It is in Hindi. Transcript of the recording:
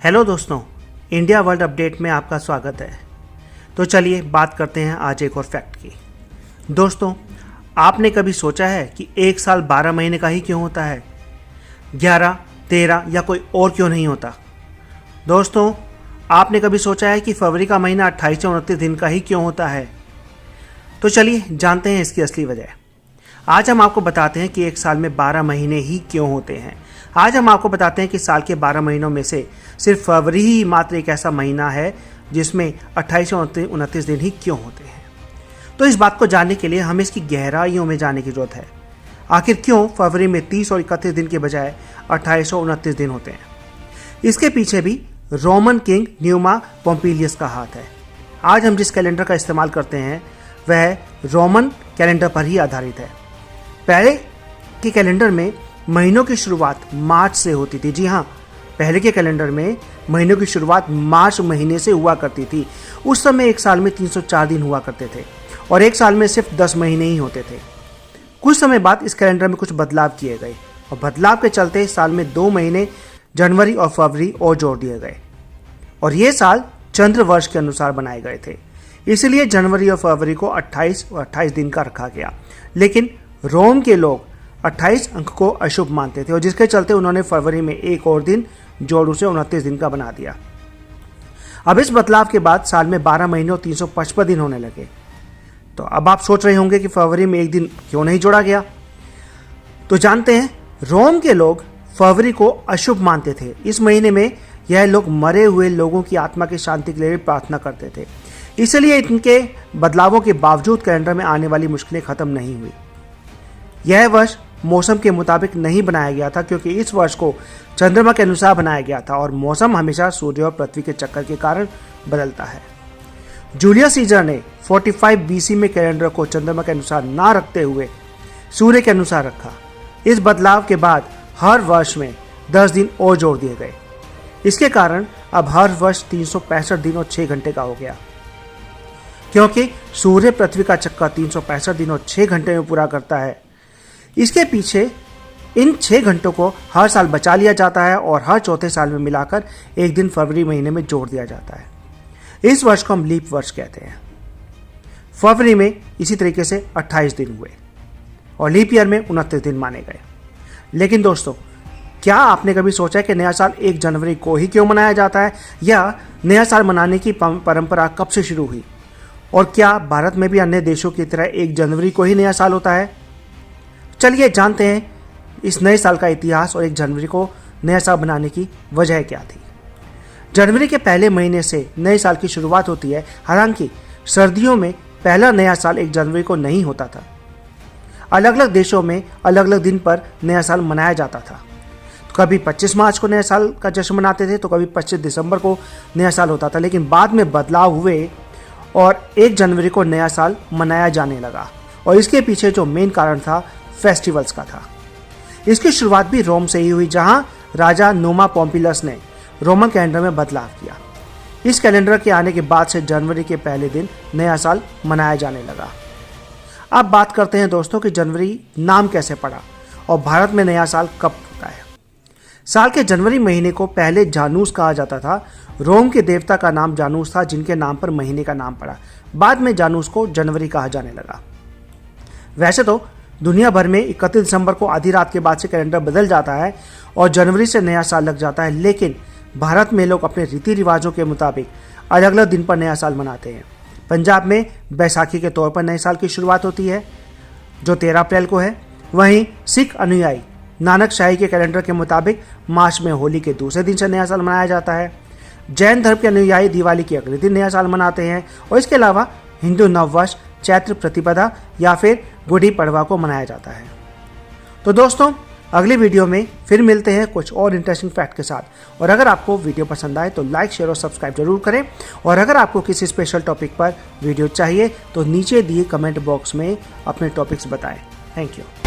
हेलो दोस्तों, इंडिया वर्ल्ड अपडेट में आपका स्वागत है। तो चलिए बात करते हैं आज एक और फैक्ट की। दोस्तों, आपने कभी सोचा है कि एक साल 12 महीने का ही क्यों होता है, 11, 13 या कोई और क्यों नहीं होता? दोस्तों, आपने कभी सोचा है कि फरवरी का महीना 28 से 29 दिन का ही क्यों होता है? तो चलिए जानते हैं इसकी असली वजह। आज हम आपको बताते हैं कि एक साल में 12 महीने ही क्यों होते हैं। आज हम आपको बताते हैं कि साल के 12 महीनों में से सिर्फ फरवरी ही मात्र एक ऐसा महीना है जिसमें 28 से 29 दिन ही क्यों होते हैं। तो इस बात को जानने के लिए हमें इसकी गहराइयों में जाने की जरूरत है। आखिर क्यों फरवरी में 30 और 31 दिन के बजाय 28 और 29 दिन होते हैं? इसके पीछे भी रोमन किंग न्यूमा पोम्पिलियस का हाथ है। आज हम जिस कैलेंडर का इस्तेमाल करते हैं वह रोमन कैलेंडर पर ही आधारित है। पहले के कैलेंडर में महीनों की शुरुआत मार्च से होती थी। जी हाँ, पहले के कैलेंडर में महीनों की शुरुआत मार्च महीने से हुआ करती थी। उस समय एक साल में 304 दिन हुआ करते थे और एक साल में सिर्फ 10 महीने ही होते थे। कुछ समय बाद इस कैलेंडर में कुछ बदलाव किए गए और बदलाव के चलते साल में 2 महीने जनवरी और फरवरी और जोड़ दिए गए और ये साल चंद्र वर्ष के अनुसार बनाए गए थे। इसलिए जनवरी और फरवरी को 28 और 28 दिन का रखा गया। लेकिन रोम के लोग 28 अंक को अशुभ मानते थे और जिसके चलते उन्होंने फरवरी में एक और दिन जोड़ उसे 29 दिन का बना दिया। अब इस बदलाव के बाद साल में 12 महीने और 355 दिन होने लगे। तो अब आप सोच रहे होंगे कि फरवरी में एक दिन क्यों नहीं जोड़ा गया। तो जानते हैं, रोम के लोग फरवरी को अशुभ मानते थे। इस महीने में यह लोग मरे हुए लोगों की आत्मा की शांति के लिए प्रार्थना करते थे। इसलिए इनके बदलावों के बावजूद कैलेंडर में आने वाली मुश्किलें खत्म नहीं हुई। यह वर्ष मौसम के मुताबिक नहीं बनाया गया था क्योंकि इस वर्ष को चंद्रमा के अनुसार बनाया गया था और मौसम हमेशा सूर्य और पृथ्वी के चक्कर के कारण बदलता है। जूलियस सीजर ने 45 बीसी में कैलेंडर को चंद्रमा के अनुसार ना रखते हुए सूर्य के अनुसार रखा। इस बदलाव के बाद हर वर्ष में 10 दिन और जोड़ दिए गए। इसके कारण अब हर वर्ष 365 दिन और 6 घंटे का हो गया। क्योंकि सूर्य पृथ्वी का चक्कर 365 दिन और 6 घंटे में पूरा करता है, इसके पीछे इन 6 घंटों को हर साल बचा लिया जाता है और हर चौथे साल में मिलाकर एक दिन फरवरी महीने में जोड़ दिया जाता है। इस वर्ष को हम लीप वर्ष कहते हैं। फरवरी में इसी तरीके से 28 दिन हुए और लीप ईयर में 29 दिन माने गए। लेकिन दोस्तों, क्या आपने कभी सोचा है कि नया साल 1 जनवरी को ही क्यों मनाया जाता है, या नया साल मनाने की परंपरा कब से शुरू हुई? और क्या भारत में भी अन्य देशों की तरह 1 जनवरी को ही नया साल होता है? चलिए जानते हैं इस नए साल का इतिहास और 1 जनवरी को नया साल बनाने की वजह क्या थी। जनवरी के पहले महीने से नए साल की शुरुआत होती है। हालांकि सर्दियों में पहला नया साल 1 जनवरी को नहीं होता था। अलग अलग देशों में अलग अलग दिन पर नया साल मनाया जाता था। कभी 25 मार्च को नया साल का जश्न मनाते थे तो कभी 25 दिसंबर को नया साल होता था। लेकिन बाद में बदलाव हुए और 1 जनवरी को नया साल मनाया जाने लगा और इसके पीछे जो मेन कारण था फेस्टिवल्स का था। इसकी शुरुआत भी रोम से ही हुई, जहां राजा न्यूमा पोम्पिलियस ने रोमन कैलेंडर में बदलाव किया। इस कैलेंडर के आने के बाद से जनवरी के पहले दिन नया साल मनाया जाने लगा। अब बात करते हैं दोस्तों कि जनवरी नाम कैसे पड़ा और भारत में नया साल कब होता है। साल के जनवरी महीने को पहले जानूस कहा जाता था। रोम के देवता का नाम जानूस था, जिनके नाम पर महीने का नाम पड़ा। बाद में जानूस को जनवरी कहा जाने लगा। वैसे तो दुनिया भर में 31 दिसंबर को आधी रात के बाद से कैलेंडर बदल जाता है और जनवरी से नया साल लग जाता है। लेकिन भारत में लोग अपने रीति रिवाजों के मुताबिक अलग अलग दिन पर नया साल मनाते हैं। पंजाब में बैसाखी के तौर पर नए साल की शुरुआत होती है, जो 13 अप्रैल को है। वहीं सिख अनुयायी नानक शाही के कैलेंडर के मुताबिक मार्च में होली के दूसरे दिन से नया साल मनाया जाता है। जैन धर्म के अनुयायी दिवाली के अगले दिन नया साल मनाते हैं और इसके अलावा हिंदू नववर्ष चैत्र प्रतिपदा या फिर गुड़ी पड़वा को मनाया जाता है। तो दोस्तों, अगली वीडियो में फिर मिलते हैं कुछ और इंटरेस्टिंग फैक्ट के साथ। और अगर आपको वीडियो पसंद आए तो लाइक, शेयर और सब्सक्राइब जरूर करें। और अगर आपको किसी स्पेशल टॉपिक पर वीडियो चाहिए तो नीचे दिए कमेंट बॉक्स में अपने टॉपिक्स बताएं। Thank you.